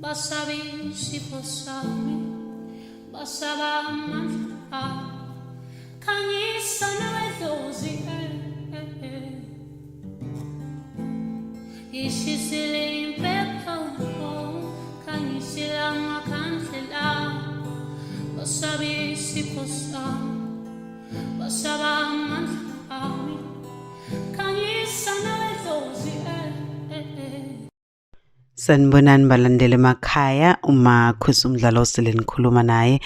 basabe isifo sami, basaba amandla, khanyisa nawedlozi, ishisile impepho, khanyisile amakhandlela, basabe isifo sami, basaba amandla, khanyisa nawedlozi, Sanibonani balandeli emakhaya, uMakhosi Umdlalo osele nikhuluma naye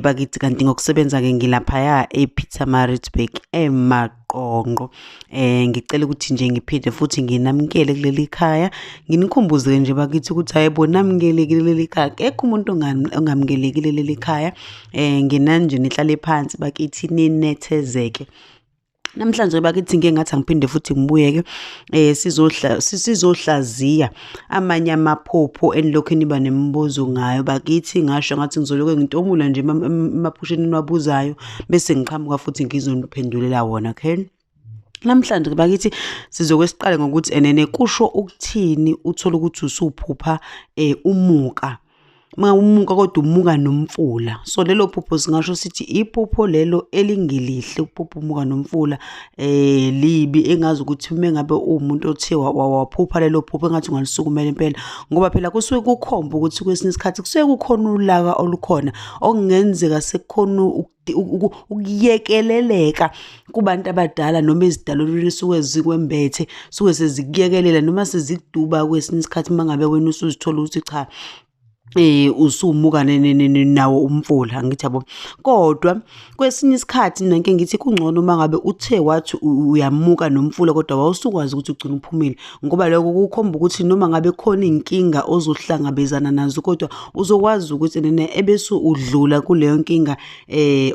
bakithi kanti ngokusebenza ke ngilaphaya ePietermaritzburg eMaqonqo. Ngicela ukuthi nje ngiphinde futhi nginamukele kuleli khaya, nginikhumbuze nje bakithi ukuthi hayibo namukelekile leli khaya, akekho umuntu ongamukelekile leli khaya. Nginanje nihlale phansi bakithi ninethezeke. Namhlanje bakithi ngeke ngathi angiphinde futhi ngibuyeke sizohlaziya amanye amaphupho enilokho niba nemibuzo ngayo bakithi. Ngasho ngathi ngizoloke ngitomula nje emaphusheni niwabuzayo bese ngiqhamuka futhi ngizoniphendulela wona. Okay, namhlanje bakithi sizokwesiqala ngokuthi enene kusho ukuthini uthola ukuthi usuphupha umuka. Umuka kodwa umuka nomfula. So lelo phupho singasho sithi iphupho lelo elingelihle, ukuphupha umuka nomfula libi, engazi ukuthi mengabe umuntu othe waphupha lelo phupho engathi ungalisukumela impela, ngoba phela kusuke kukhomba ukuthi kwesinye isikhathi kusuke kukhona ulaka olukhona okungenzeka sekukhona ukuyekeleleka kubantu abadala noma izidalolweni suke zikwembethe, suke sezikuyekelela noma sezikuduba kwesinye isikhathi mangabe wena usuzithola ukuthi cha usumuka nawo umfula, angithi yabo. Kodwa kwesinye isikhathi nanke ngithi kungcono mangabe uthe wathi uyamuka nomfula kodwa wawusukwazi ukuthi ugcine uphumile, ngoba lokho kukhomba ukuthi noma ngabe khona inkinga ozohlangabezana nazo kodwa uzokwazi ukuthi ebese udlula kuleyo nkinga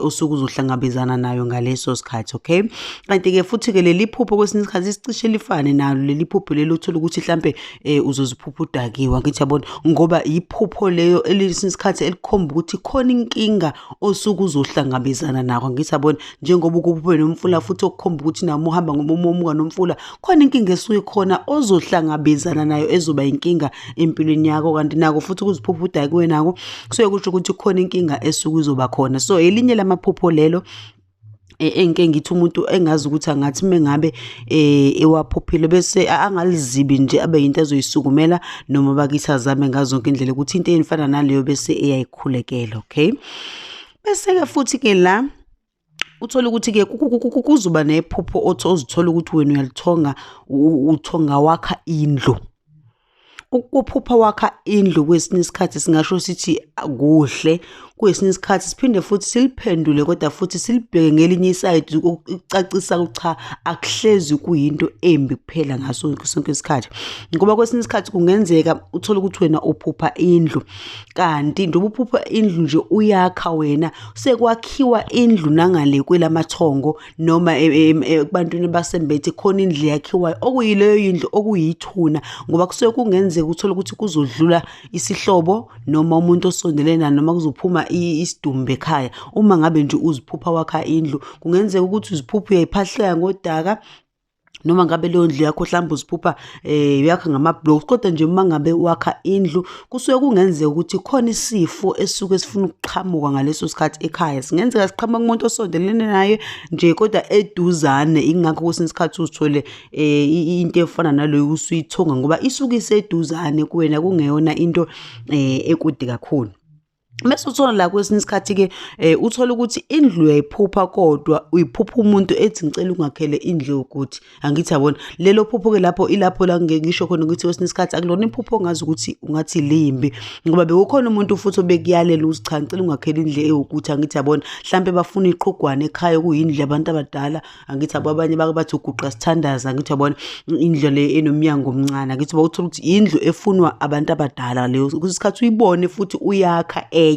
osuke uzohlangabezana nayo ngaleso sikhathi. Okay, kanti ke futhi ke leli phupho kwesinye isikhathi isicishe lifane nalo leli phupho lelo uthola ukuthi mhlambe uzoziphupha udakiwa, angithi yabona, ngoba iphupho leyo elisinye isikhathi elikhomba ukuthi khona inkinga osuke uzohlangabezana nakho, angithi yabona, njengoba ukuphuphe nomfula futhi okukhomba ukuthi nami uhamba ngomuka nomfula khona inkinga esuke khona ozohlangabezana nayo ezoba inkinga empilweni yakho. Kanti nako futhi ukuziphupha udakiwe nako kusuke kusho ukuthi khona inkinga esuke izoba khona. So elinye lamaphupho lelo engike ngithi umuntu engazi ukuthi angathi mengabe ewaphuphile bese angalizibi nje abe into ezoyisukumela noma bakithi azame ngazo zonke indlela ukuthi into efana naleyo bese eyayikhulekela. Okay, bese ke futhi ke la uthola ukuthi ke kuzoba nephupho ozithola ukuthi wena uyalithonga, uthonga wakha indlu. Ukuphupha wakha indlu kwesinye isikhathi singasho sithi kuhle, kwesinye isikhathi siphinde futhi siliphendule kodwa futhi silibheke ngelinye iside ukucacisa cha akuhlezi kuyinto embi kuphela ngaso sonke isikhathi, ngoba kwesinye isikhathi kungenzeka uthola ukuthi wena uphupha indlu kanti njengoba uphupha indlu nje uyakha wena sekwakhiwa indlu nangale kwelamathongo noma kubantwini basembethe khona indlu yakhiwayo okuyileyo indlu okuyithuna, ngoba kusuke kungenzeka uthola ukuthi kuzodlula isihlobo noma umuntu osondelena noma kuzophuma isidumbu ekhaya. Uma ngabe nje uziphupha wakha indlu kungenzeka ukuthi uziphupha uyayiphahleka ngodaka noma ngabe leyo ndlu yakho mhlawumbe uziphupha yakha ngama-blocks, kodwa nje uma ngabe wakha indlu kusuke kungenzeka ukuthi khona isifo esuke sifuna ukuqhamuka ngaleso sikhathi ekhaya. Singenzeka siqhamuka kumuntu osondelene naye nje kodwa eduzane, ingakho kwesinye isikhathi uzithole into efana naleyo usuyithonga ngoba isuke iseduzane kuwena kungeyona into ekude kakhulu. Mase uthola la kwesinye isikhathi ke uthola ukuthi indlu uyayiphupha kodwa uyiphupha umuntu ethi ngicela ungakhele indlu ukuthi, angithi yabona. Lelo phupho ke lapho ilapho la ngisho khona ukuthi kwesinye isikhathi akulona iphupho ongazi ukuthi ungathi limbi, ngoba bekukhona umuntu futhi obekuyalela ukuthi cha ngicela ungakhele indlu ewukuthi, angithi yabona. Mhlambe bafuna iqhugwane ekhaya kuyindlu yabantu abadala, angithi yabo, abanye bathi uguqa sithandaza, angithi yabona, indlu le enomnyango omncane, angithi bawuthola ukuthi indlu efunwa abantu abadala leyo. Kusikhathi uyibone futhi uyakha enye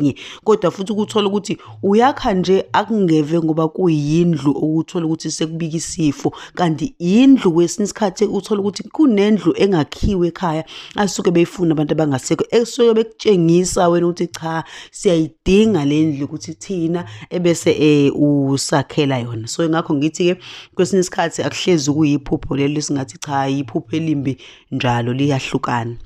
kodwa futhi ukuthola ukuthi uyakha nje akungeve ngoba kuyindlu ukuthola ukuthi sekubika isifo, kanti indlu kwesinye isikhathi uthola ukuthi kunendlu engakhiwe ekhaya asuke beyifuna abantu abangasekho, esuke bekutshengisa wena ukuthi cha siyayidinga le ndlu ukuthi thina ebese usakhela yona. So ngakho ngithi ke kwesinye isikhathi akuhlezi kuyiphupho lelo singathi cha iphupho elimbi njalo, liyahlukana.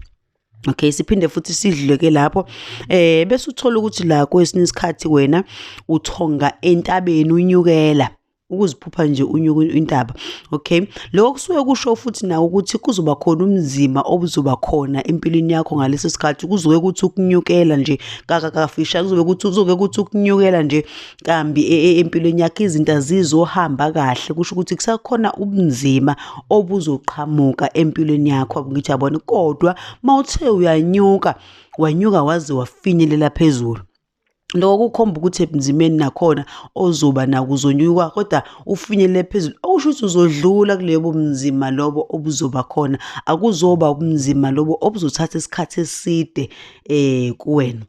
Okay, siphinde futhi sidluleke lapho bese uthola ukuthi la kwesinye isikhathi wena uthonga entabeni unyukela ukuziphupha nje unyuka intaba. Okay, lokho kusuke kusho futhi nawo ukuthi kuzoba khona umzima obuzoba khona empilweni yakho ngaleso sikhathi, kuzoke kuthi ukunyukela nje kakafisha, kuzoke kuthi ukunyukela nje kambi empilweni yakho, izinto azizohamba kahle, kusho ukuthi kusakhona ubunzima obuzoqhamuka empilweni yakho. Ngithi yabona, kodwa mawuthe uyanyuka wanyuka waze wafinyelela phezulu, lokho kukhomba ukuthi ebunzimeni nakhona ozoba nakuzonyuka kodwa ufinyelele phezulu, okusho ukuthi uzodlula kulebo bunzima lobo obuzoba khona, akuzoba ubunzima lobo obuzothatha isikhathi eside kuwena.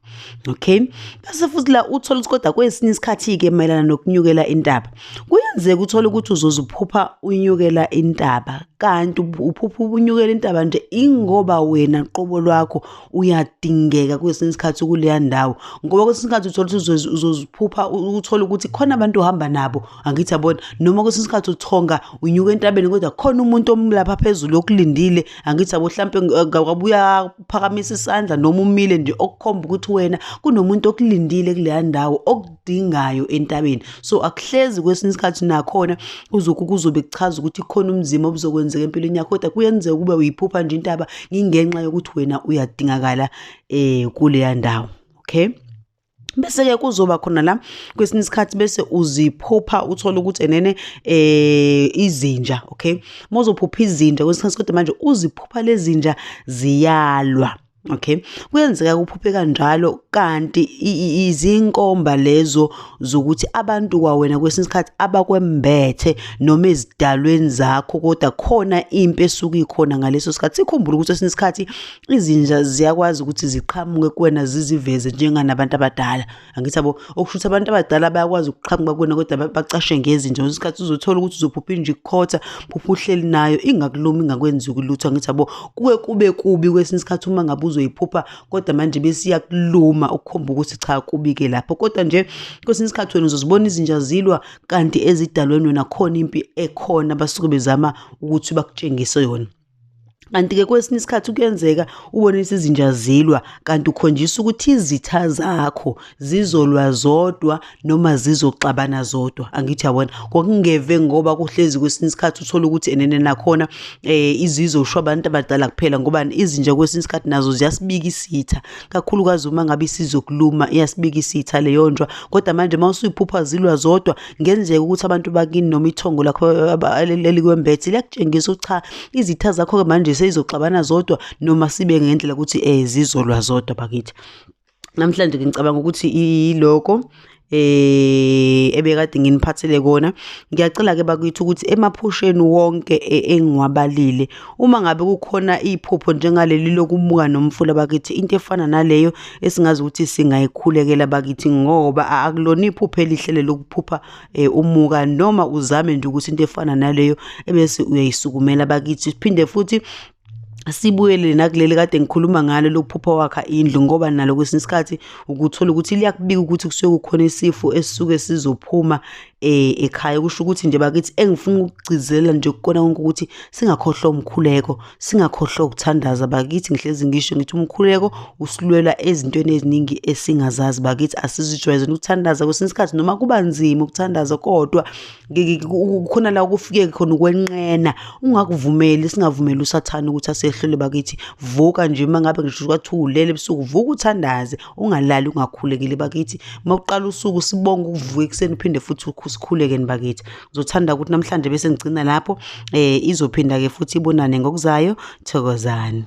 Okay, bese futhi la uthola ukuthi kodwa kwesinye isikhathi-ke mayelana nokunyukela intaba, kuyenzeka uthole ukuthi uzoziphupha unyukela intaba, kanti uphupha unyukela intaba nje ingoba wena qobo lwakho uyadingeka kwesinye isikhathi kuleya ndawo, ngoba kwesinye isikhathi uthola ukuthi uzoziphupha uthola ukuthi khona abantu ohamba nabo, angithi yabona, noma kwesinye isikhathi uthonga unyuka entabeni kodwa khona umuntu omlapha phezulu okulindile, angithi yabo, mhlampe ngabuya phakamisa isandla noma umile nje, okukhomba ukuthi wena kunomuntu okulindile kuleya ndawo okudingayo entabeni. So akuhlezi kwesinye isikhathi nakhona kuzobe kuchaza ukuthi khona umzima obuzokwenzeka empilweni yakho, kodwa kuyenzeka kube uyiphupha nje intaba ngingenxa yokuthi wena uyadingakala kuleya ndawo. Okay, bese-ke kuzoba khona la kwesinye isikhathi bese uziphupha uthola ukuthi enene izinja. Okay, mozophupha izinja kwesinye isikhathi kodwa manje uziphupha lezi zinja ziyalwa. Okay, kuyenzeka kuphuphe kanjalo, kanti izinkomba lezo zokuthi abantu kwawena kwesinye isikhathi abakwembethe noma ezidalweni zakho, kodwa khona impi esuke ikhona ngaleso sikhathi. Sikhumbula ukuthi kwesinye isikhathi izinja ziyakwazi ukuthi ziqhamuke kuwena ziziveze njenganabantu abadala, angithi yabo, okusho ukuthi abantu abadala bayakwazi ukuqhamuka kuwena kodwa bacashe ngezinja. Kwesinye isikhathi uzothola ukuthi uzophupha inja ikhotha, phupha uhleli nayo ingakulumi ingakwenzi ulutho, angithi yabo, kube kubi kwesinye isikhathi uma ngabe uzoyiphupha kodwa manje besiya kuluma, ukukhomba ukuthi cha kubike lapho. Kodwa nje kwesinye isikhathi wena uzozibona izinja zilwa, kanti ezidalweni wena khona impi ekhona basuke bezama ukuthi bakutshengise yona. Kanti-ke kwesinye isikhathi kuyenzeka ubone izinja zilwa, kanti ukhonjisa ukuthi izitha zakho zizolwa zodwa noma zizoxabana zodwa, angithi yabona, kwakungeve ngoba kuhlezi kwesinye isikhathi uthola ukuthi enene nakhona izizosho abantu abadala kuphela, ngoba izinja kwesinye isikhathi nazo ziyasibika isitha, kakhulukazi uma ngabe isizokuluma iyasibika isitha leyo njwa. Kodwa manje mawusuyiphupha zilwa zodwa, ngenzeka ukuthi abantu bakini noma ithongo lakho elikwembethe liyakutshengisa ukuthi cha, izitha zakho manje seyizoxabana zodwa noma sibe ngendlela ukuthi zizolwa zodwa bakithi. Namhlanje ngicabanga ukuthi iloko ebekade nginiphathele kona. Ngiyacela ke bakithi ukuthi emaphusheni wonke engiwabalile, uma ngabe kukhona iphupho njengaleli lokumuka nomfula bakithi, into efana naleyo esingazi ukuthi singayikhulekela bakithi, ngoba akulona iphupho elihle lokuphupha umuka, noma uzame nje ukuthi into efana naleyo ebese uyayisukumela bakithi. Siphinde futhi sibuyele nakuleli kade ngikhuluma ngalo lokuphupha wakha indlu, ngoba nalo kwesinye isikhathi ukuthola ukuthi liyakubika ukuthi kusuke kukhona isifo esisuke sizophuma ekhaya. Kusho ukuthi nje bakithi engifuna ukugcizelela nje ukukona konke ukuthi singakhohlwa umkhuleko, singakhohlwa ukuthandaza bakithi. Ngihlezi ngisho ngithi umkhuleko usilwela ezintweni eziningi esingazazi bakithi. Asizijwayeze ukuthandaza kwesinye isikhathi noma kuba nzima ukuthandaza, kodwa kukhona la kufike khona ukwenqena, ungakuvumeli, singavumeli usathane ukuthi asehlule bakithi. Vuka nje uma ngabe ngisho ukuthi ulele ebusuku, vuka uthandaze, ungalali ungakhulekile bakithi. Mawuqala usuku sibonga ukuvuka ekseni, uphinde futhi usikhuleke bakithi. Ngizothanda ukuthi namhlanje bese ngicina lapho, izophinda ke futhi ibonane ngokuzayo. Thokozani.